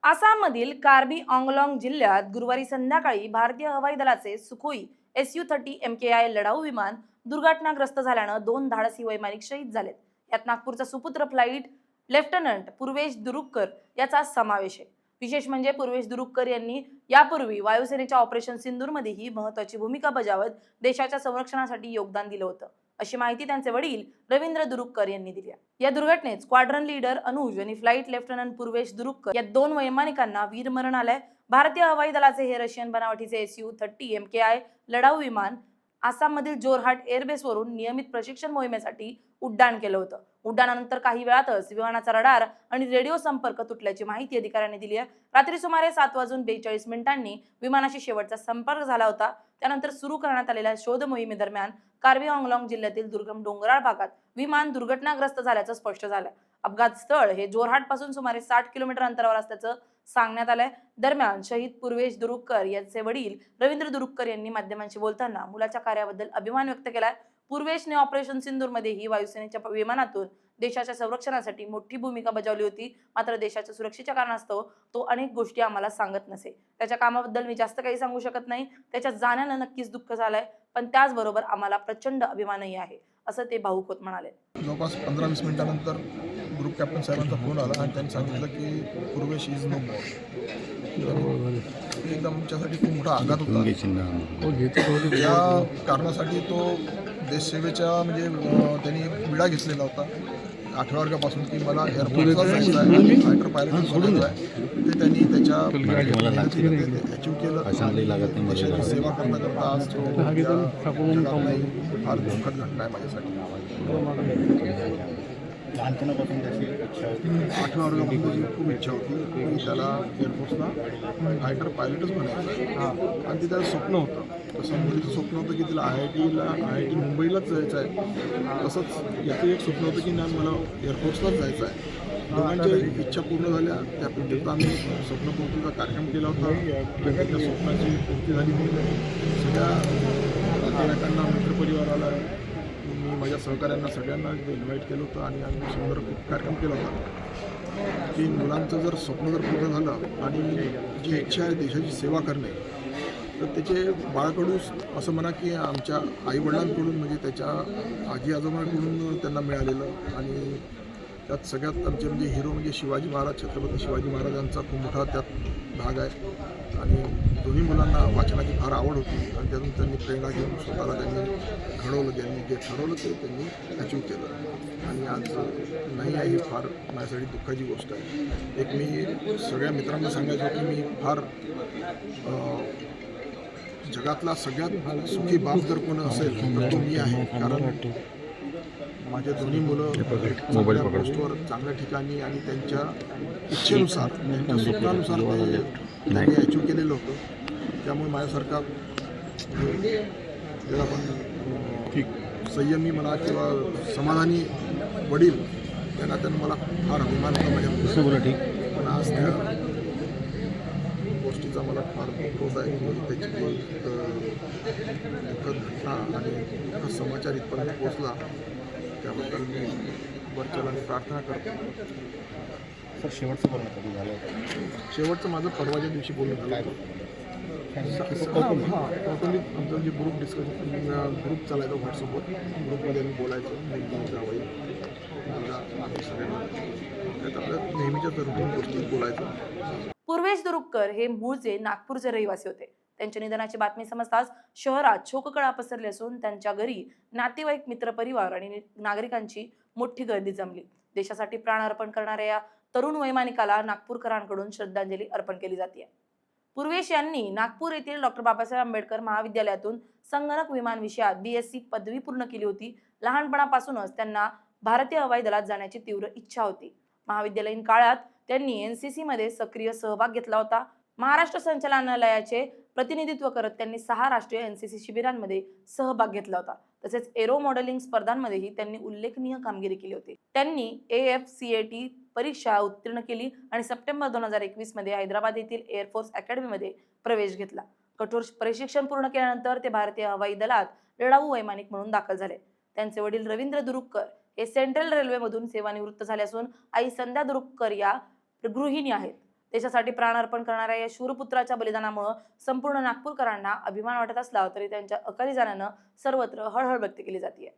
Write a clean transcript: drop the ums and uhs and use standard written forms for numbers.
आसाममधील कार्बी आंगलाँग जिल्ह्यात गुरुवारी संध्याकाळी भारतीय हवाई दलाचे सुखोई Su-30 MKI लढाऊ विमान दुर्घटनाग्रस्त झाल्यानं 2 धाडसी वैमानिक शहीद झालेत. यात नागपूरचा सुपुत्र फ्लाईट लेफ्टनंट पूर्वेश दुरुककर याचा समावेश आहे. विशेष म्हणजे पूर्वेश दुरुककर यांनी यापूर्वी वायुसेनेच्या ऑपरेशन सिंदूरमध्येही महत्त्वाची भूमिका बजावत देशाच्या संरक्षणासाठी योगदान दिलं होतं, अशी माहिती त्यांचे वडील रवींद्र दुरुककर यांनी दिली आहे. या दुर्घटनेत स्क्वाड्रन लीडर अनुज आणि फ्लाईट लेफ्टनंट पूर्वेश दुरुककर या 2 वैमानिकांना वीरमरण आलंय. भारतीय हवाई दलाचे हे रशियन बनावटीचे Su-30 MKI लढाऊ विमान आसाममधील जोरहाट एअरबेस वरून नियमित प्रशिक्षण मोहिमेसाठी उड्डाण केलं होतं. उड्डाणानंतर काही वेळातच विमानाचा रडार आणि रेडिओ संपर्क तुटल्याची माहिती अधिकाऱ्यांनी दिली आहे. रात्री सुमारे 7:42 विमानाशी शेवटचा संपर्क झाला होता. त्यानंतर सुरू करण्यात आलेल्या शोध मोहिमेदरम्यान कार्बी आंगलाँग जिल्ह्यातील दुर्गम डोंगराळ भागात विमान दुर्घटनाग्रस्त झाल्याचं स्पष्ट झालं. अपघात स्थळ हे जोरहाट पासून सुमारे 60 किलोमीटर अंतरावर असल्याचं सांगण्यात आलंय. दरम्यान शहीद पूर्वेश दुरुककर यांचे वडील रवींद्र दुरुककर यांनी माध्यमांशी बोलताना मुलाच्या कार्याबद्दल अभिमान व्यक्त केलाय. पूर्वेशने ऑपरेशन सिंदूरमध्येही वायुसेनेच्या विमानातून देशाच्या संरक्षणासाठी मोठी भूमिका बजावली होती. मात्र देशाच्या सुरक्षेच्या कारणास्तव तो अनेक गोष्टी आम्हाला सांगत नसे. त्याच्या कामाबद्दल मी जास्त काही सांगू शकत नाही. त्याच्या जाण्यानं नक्कीच दुःख झालंय, पण त्याचबरोबर आम्हाला प्रचंड अभिमानही आहे, असं ते भावुक होत म्हणाले. जवळपास 15-20 मिनिटानंतर ग्रुप कॅप्टन साहेबांचा फोन आला आणि त्यांनी सांगितलं की पूर्वेश इज नो मोर. एकदम आमच्यासाठी खूप मोठा आघात होता. या कारणासाठी तो देशसेवेच्या म्हणजे त्यांनी विडा घेतलेला होता 8व्या वर्गापासून की मला एअरफोर्सला जायचं आहे, फायटर पायलट बनायचं आहे. ते त्यांनी त्याच्या अचीव केलं. देशाची सेवा करता करता आज तो फार दुःखद घटना आहे माझ्यासाठी. लहानपणापासून त्याची इच्छा होती, 8व्या वर्गापासून त्याची खूप इच्छा होती की त्याला एअरफोर्सला फायटर पायलटच बनायचं आहे. आणि ते त्याचं स्वप्न होतं. तसं मुलीचं स्वप्न होतं की तिला IIT मुंबईलाच जायचं आहे. तसंच याचं एक स्वप्न होतं की नाही मला एअरफोर्सलाच जायचं आहे. दोघांच्या इच्छा पूर्ण झाल्या. त्या पद्धतीत आम्ही स्वप्नपूर्तीचा कार्यक्रम केला होता. त्या स्वप्नाची पूर्ती झाली म्हणून सगळ्या नातेवाईकांना, मित्रपरिवाराला, मी माझ्या सहकाऱ्यांना सगळ्यांना इन्व्हाइट केलं होतं आणि आम्ही सुंदर कार्यक्रम केला होता की मुलांचं जर स्वप्न जर पूर्ण झालं आणि जी इच्छा आहे देशाची सेवा करणे, तर त्याचे बाळाकडून असं म्हणा की आमच्या आईवडिलांकडून म्हणजे त्याच्या आजी आजोबांकडून त्यांना मिळालेलं. आणि त्यात सगळ्यात आमचे म्हणजे हिरो म्हणजे शिवाजी महाराज, छत्रपती शिवाजी महाराजांचा खूप मोठा त्यात भाग आहे. आणि दोन्ही मुलांना वाचनाची फार आवड होती आणि त्यातून त्यांनी प्रेरणा घेऊन स्वतःला त्यांनी घडवलं. त्यांनी जे ठरवलं ते त्यांनी अचीव केलं. आणि आज नाही आहे ही फार माझ्यासाठी दुःखाची गोष्ट आहे. एक मी सगळ्या मित्रांना सांगायचो की मी फार जगातला सगळ्यात सुखी बाप जर कोण असेल तर तो मी आहे. कारण माझे दोन्ही मुलं चांगल्या पोस्टवर, चांगल्या ठिकाणी आणि त्यांच्या इच्छेनुसार, त्यांच्या स्वप्नानुसार ते त्यांनी अचीव केलेलं होतं. त्यामुळे माझ्यासारखा ज्याला आपण संयमी म्हणा किंवा समाधानी वडील त्यांना मला फार अभिमान होता माझ्या मुलाला. पण आज त्या गोष्टीचा मला फार क्रोध आहे की त्याची दुःखद घटना आणि समाचार इथपर्यंत पोहोचला. त्याबद्दल मी वरच्याला प्रार्थना करतो. सर शेवटचं बोलणं कधी झालं होतं? शेवटचं माझं परवाच्या दिवशी बोलणं झालं होतं. टोटली आमचं जे ग्रुप डिस्कशन ग्रुप चालायचा व्हॉट्सअपवर, ग्रुपमध्ये आम्ही बोलायचो जावई आम्ही सगळ्यांना त्यात आपल्या नेहमीच्या रुटीन गोष्टी बोलायचं. पूर्वेश दुरुककर हे मूळचे नागपूरचे रहिवासी होते. त्यांच्या निधनाची बातमी समजताच शहरात शोककळा पसरली असून त्यांच्या घरी नातेवाईक, मित्रपरिवार आणि नागरिकांची मोठी गर्दी जमली. देशासाठी प्राण अर्पण करणाऱ्या या तरुण वैमानिकाला नागपूरकरांकडून श्रद्धांजली अर्पण केली जाते. पूर्वेश यांनी नागपूर येथील डॉ. बाबासाहेब आंबेडकर महाविद्यालयातून संगणक विमान विषयात BSc पदवी पूर्ण केली होती. लहानपणापासूनच त्यांना भारतीय हवाई दलात जाण्याची तीव्र इच्छा होती. महाविद्यालयीन काळात त्यांनी NCC मध्ये सक्रिय सहभाग घेतला होता. महाराष्ट्र संचालनालयाचे प्रतिनिधित्व करत त्यांनी 6 राष्ट्रीय NCC शिबिरांमध्ये सहभाग घेतला होता. तसेच एरो मॉडेलिंग स्पर्धांमध्येही त्यांनी उल्लेखनीय कामगिरी केली होती. त्यांनी AFCAT परीक्षा उत्तीर्ण केली आणि सप्टेंबर 2021 मध्ये हैदराबाद येथील एअरफोर्स अकॅडमीमध्ये प्रवेश घेतला. कठोर प्रशिक्षण पूर्ण केल्यानंतर ते भारतीय हवाई दलात लढाऊ वैमानिक म्हणून दाखल झाले. त्यांचे वडील रवींद्र दुरुककर हे सेंट्रल रेल्वेमधून सेवानिवृत्त झाले असून आई संध्या दुरुककर या गृहिणी आहेत. देशासाठी प्राण अर्पण करणाऱ्या या शूरपुत्राच्या बलिदानामुळे संपूर्ण नागपूरकरांना अभिमान वाटत असला तरी त्यांच्या अकाली जाण्यानं सर्वत्र हळहळ व्यक्त केली जाते.